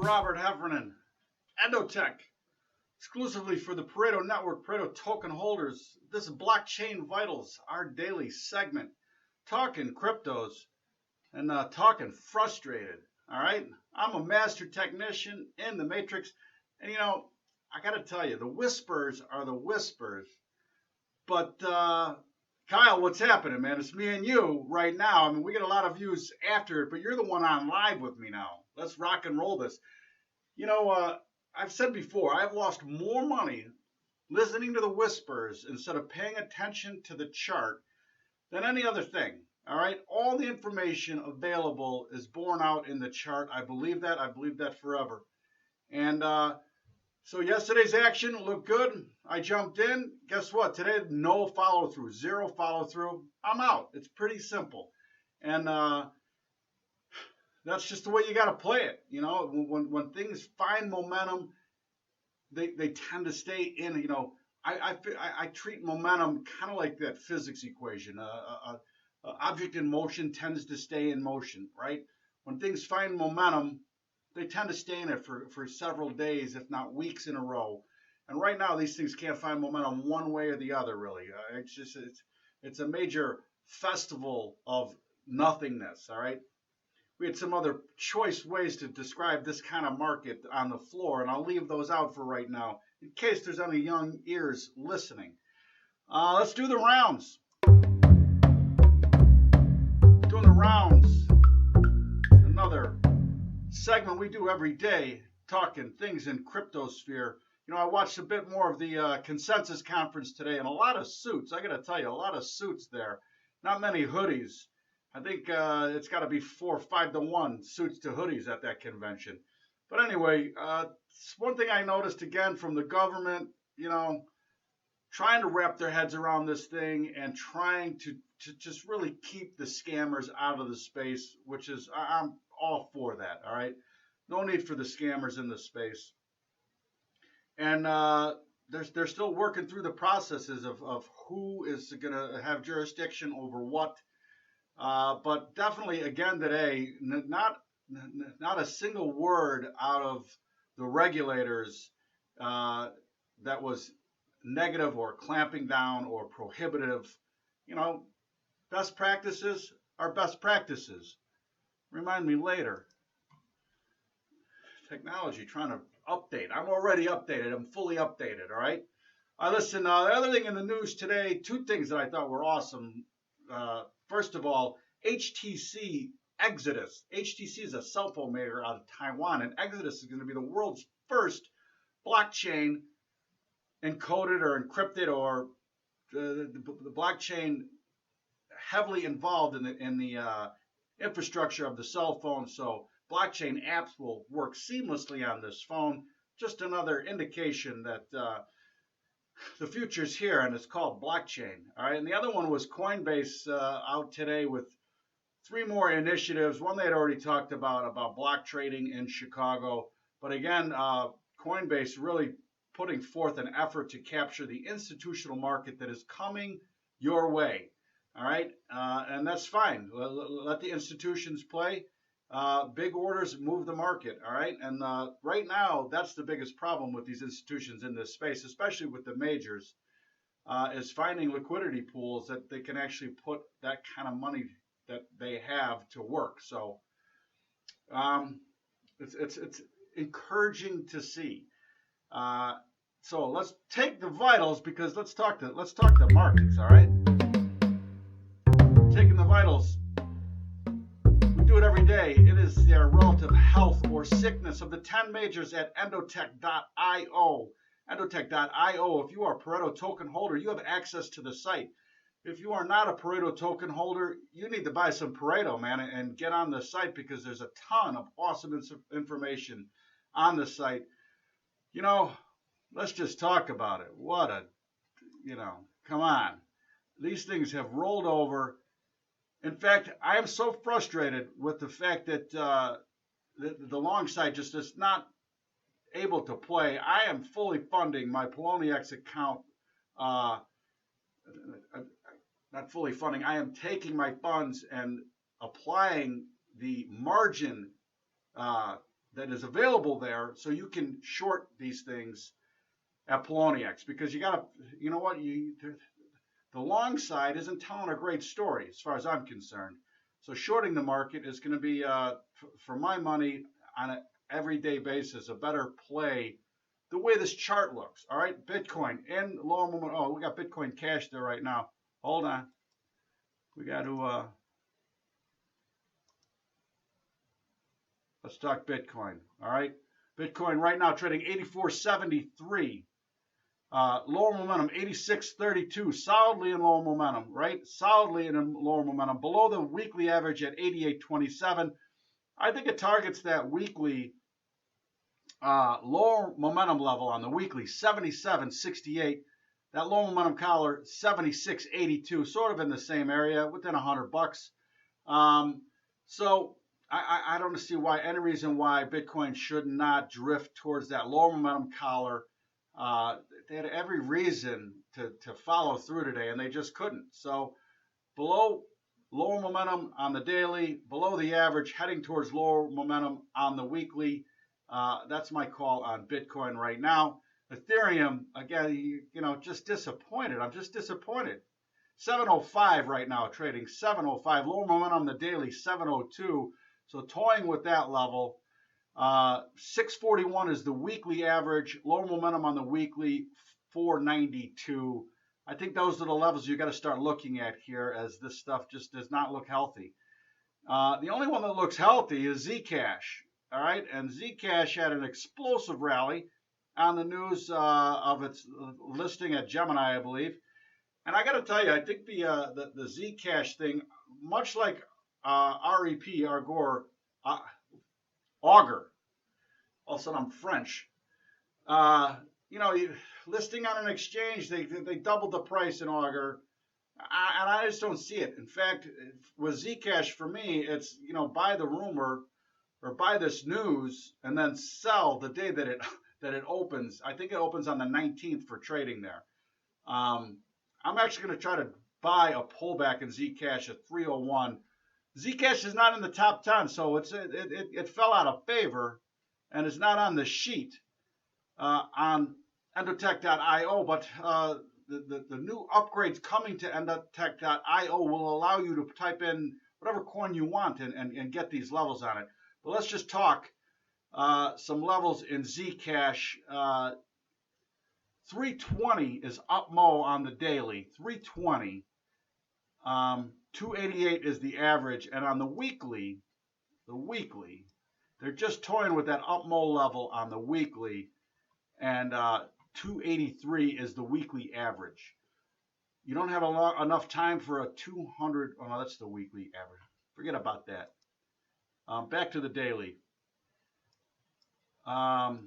Robert Heffernan, EndoTech, exclusively for the Pareto Network, Pareto token holders. This is Blockchain Vitals, our daily segment, talking cryptos and talking frustrated. All right, I'm a master technician in the matrix, and I got to tell you, the whispers are the whispers. But Kyle, what's happening, man? It's me and you right now. I mean, we get a lot of views after it, but you're the one on live with me now. Let's rock and roll this. I've said before, I've lost more money listening to the whispers instead of paying attention to the chart than any other thing. All right, all the information available is borne out in the chart. I believe that. I believe that forever. And so yesterday's action looked good. I jumped in. Guess what? Today, no follow through, zero follow through. I'm out. It's pretty simple. And that's just the way you got to play it. When things find momentum, they tend to stay in. I treat momentum kind of like that physics equation. Object in motion tends to stay in motion, right? When things find momentum, they tend to stay in it for several days, if not weeks in a row. And right now, these things can't find momentum one way or the other, really. It's a major festival of nothingness, all right? We had some other choice ways to describe this kind of market on the floor, and I'll leave those out for right now in case there's any young ears listening. Let's do the rounds. Doing the rounds, another segment we do every day, talking things in cryptosphere. I watched a bit more of the consensus conference today, and a lot of suits. I got to tell you, a lot of suits there. Not many hoodies. I think it's got to be 4 or 5 to 1 suits to hoodies at that convention. But anyway, one thing I noticed again from the government, trying to wrap their heads around this thing and trying to just really keep the scammers out of the space, which is, I'm all for that, all right? No need for the scammers in the space. And they're still working through the processes of who is going to have jurisdiction over what. But definitely, again today, not a single word out of the regulators that was negative or clamping down or prohibitive. Best practices are best practices. Remind me later. Technology trying to update. I'm already updated. I'm fully updated. All right. Listen. The other thing in the news today, 2 things that I thought were awesome. First of all, HTC Exodus. HTC is a cell phone maker out of Taiwan, and Exodus is going to be the world's first blockchain encoded or encrypted, or the blockchain heavily involved in the infrastructure of the cell phone. So blockchain apps will work seamlessly on this phone. Just another indication that the future's here, and it's called blockchain. All right, and the other one was Coinbase out today with 3 more initiatives. One they had already talked about block trading in Chicago. But again, Coinbase really putting forth an effort to capture the institutional market that is coming your way. All right, and that's fine. Let the institutions play. Big orders move the market. All right, and right now that's the biggest problem with these institutions in this space, especially with the majors, is finding liquidity pools that they can actually put that kind of money that they have to work. So it's encouraging to see. So let's take the vitals, because let's talk the markets. All right, taking the vitals. We do it every day. It is their relative health or sickness of the 10 majors at EndoTech.io. EndoTech.io. If you are a Pareto token holder, you have access to the site. If you are not a Pareto token holder, you need to buy some Pareto, man, and get on the site, because there's a ton of awesome information on the site. Let's just talk about it. Come on. These things have rolled over. In fact, I am so frustrated with the fact that the long side just is not able to play. I am fully funding my Poloniex account. Not fully funding. I am taking my funds and applying the margin that that is available there, so you can short these things at Poloniex, because you got to, you know what, the long side isn't telling a great story as far as I'm concerned. So shorting the market is going to be, for my money, on an everyday basis, a better play. The way this chart looks, all right, Bitcoin in lower moment. Oh, we got Bitcoin Cash there right now. Hold on, we got to. Let's talk Bitcoin. All right, Bitcoin right now trading 84.73. Lower momentum 86.32, solidly in lower momentum, right? Solidly in lower momentum, below the weekly average at 88.27. I think it targets that weekly lower momentum level on the weekly, 77.68. That low momentum collar, 76.82, sort of in the same area, within $100. So I don't see why, any reason why Bitcoin should not drift towards that lower momentum collar. They had every reason to follow through today, and they just couldn't. So below lower momentum on the daily, below the average, heading towards lower momentum on the weekly. That's my call on Bitcoin right now. Ethereum, again, you know, just disappointed. I'm just disappointed. 705 right now, trading 705. Lower momentum on the daily, 702. So toying with that level. 641 is the weekly average. Lower momentum on the weekly, 492. I think those are the levels you got to start looking at here, as this stuff just does not look healthy. The only one that looks healthy is Zcash. All right, and Zcash had an explosive rally on the news of its listing at Gemini, I believe. And I got to tell you, I think the Zcash thing, much like REP, Augur. All of a sudden, I'm French. You know, listing on an exchange, they doubled the price in Augur, and I just don't see it. In fact, with Zcash, for me, it's, you know, buy the rumor or buy this news and then sell the day that it opens. I think it opens on the 19th for trading there. I'm actually going to try to buy a pullback in Zcash at 301. Zcash is not in the top 10, so it fell out of favor, and it's not on the sheet on EndoTech.io, but the new upgrades coming to EndoTech.io will allow you to type in whatever coin you want and get these levels on it. But let's just talk some levels in Zcash. 320 is upmo on the daily, 320. 288 is the average, and on the weekly, they're just toying with that upmo level on the weekly, and 283 is the weekly average. You don't have enough time for a 200. Oh no, that's the weekly average. Forget about that. Back to the daily. The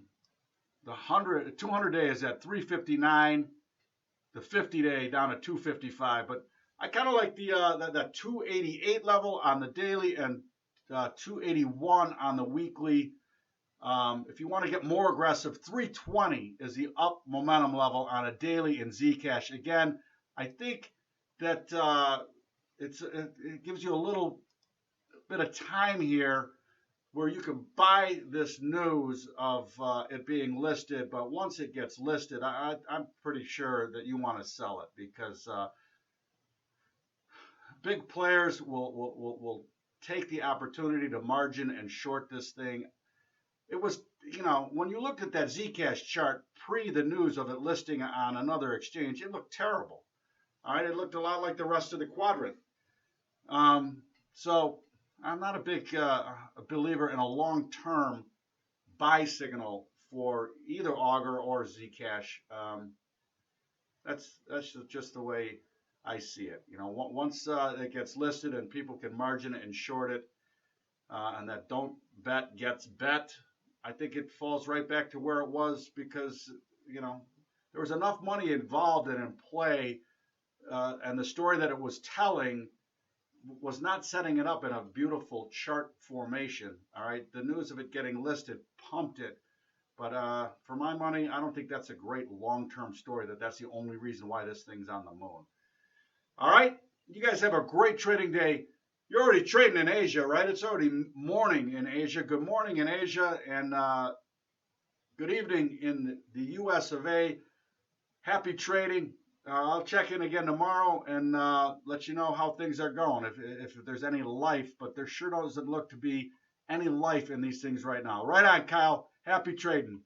200 day is at 359. The 50 day down at 255. But I kind of like that 288 level on the daily and 281 on the weekly. If you want to get more aggressive, 320 is the up momentum level on a daily in Zcash. Again, I think that it gives you a little bit of time here where you can buy this news of it being listed, but once it gets listed, I'm pretty sure that you want to sell it, because big players will take the opportunity to margin and short this thing. It was, you know, when you looked at that Zcash chart pre the news of it listing on another exchange, it looked terrible. All right, it looked a lot like the rest of the quadrant. So I'm not a big believer in a long-term buy signal for either Augur or Zcash. That's just the way I see it. You know, once it gets listed and people can margin it and short it, and that don't bet gets bet, I think it falls right back to where it was, because, you know, there was enough money involved and in play, and the story that it was telling was not setting it up in a beautiful chart formation. All right, the news of it getting listed pumped it, but for my money, I don't think that's a great long-term story, that's the only reason why this thing's on the moon. All right, you guys have a great trading day. You're already trading in Asia, right? It's already morning in Asia. Good morning in Asia, and good evening in the U.S. of A. Happy trading. I'll check in again tomorrow and let you know how things are going, if there's any life, but there sure doesn't look to be any life in these things right now. Right on, Kyle. Happy trading.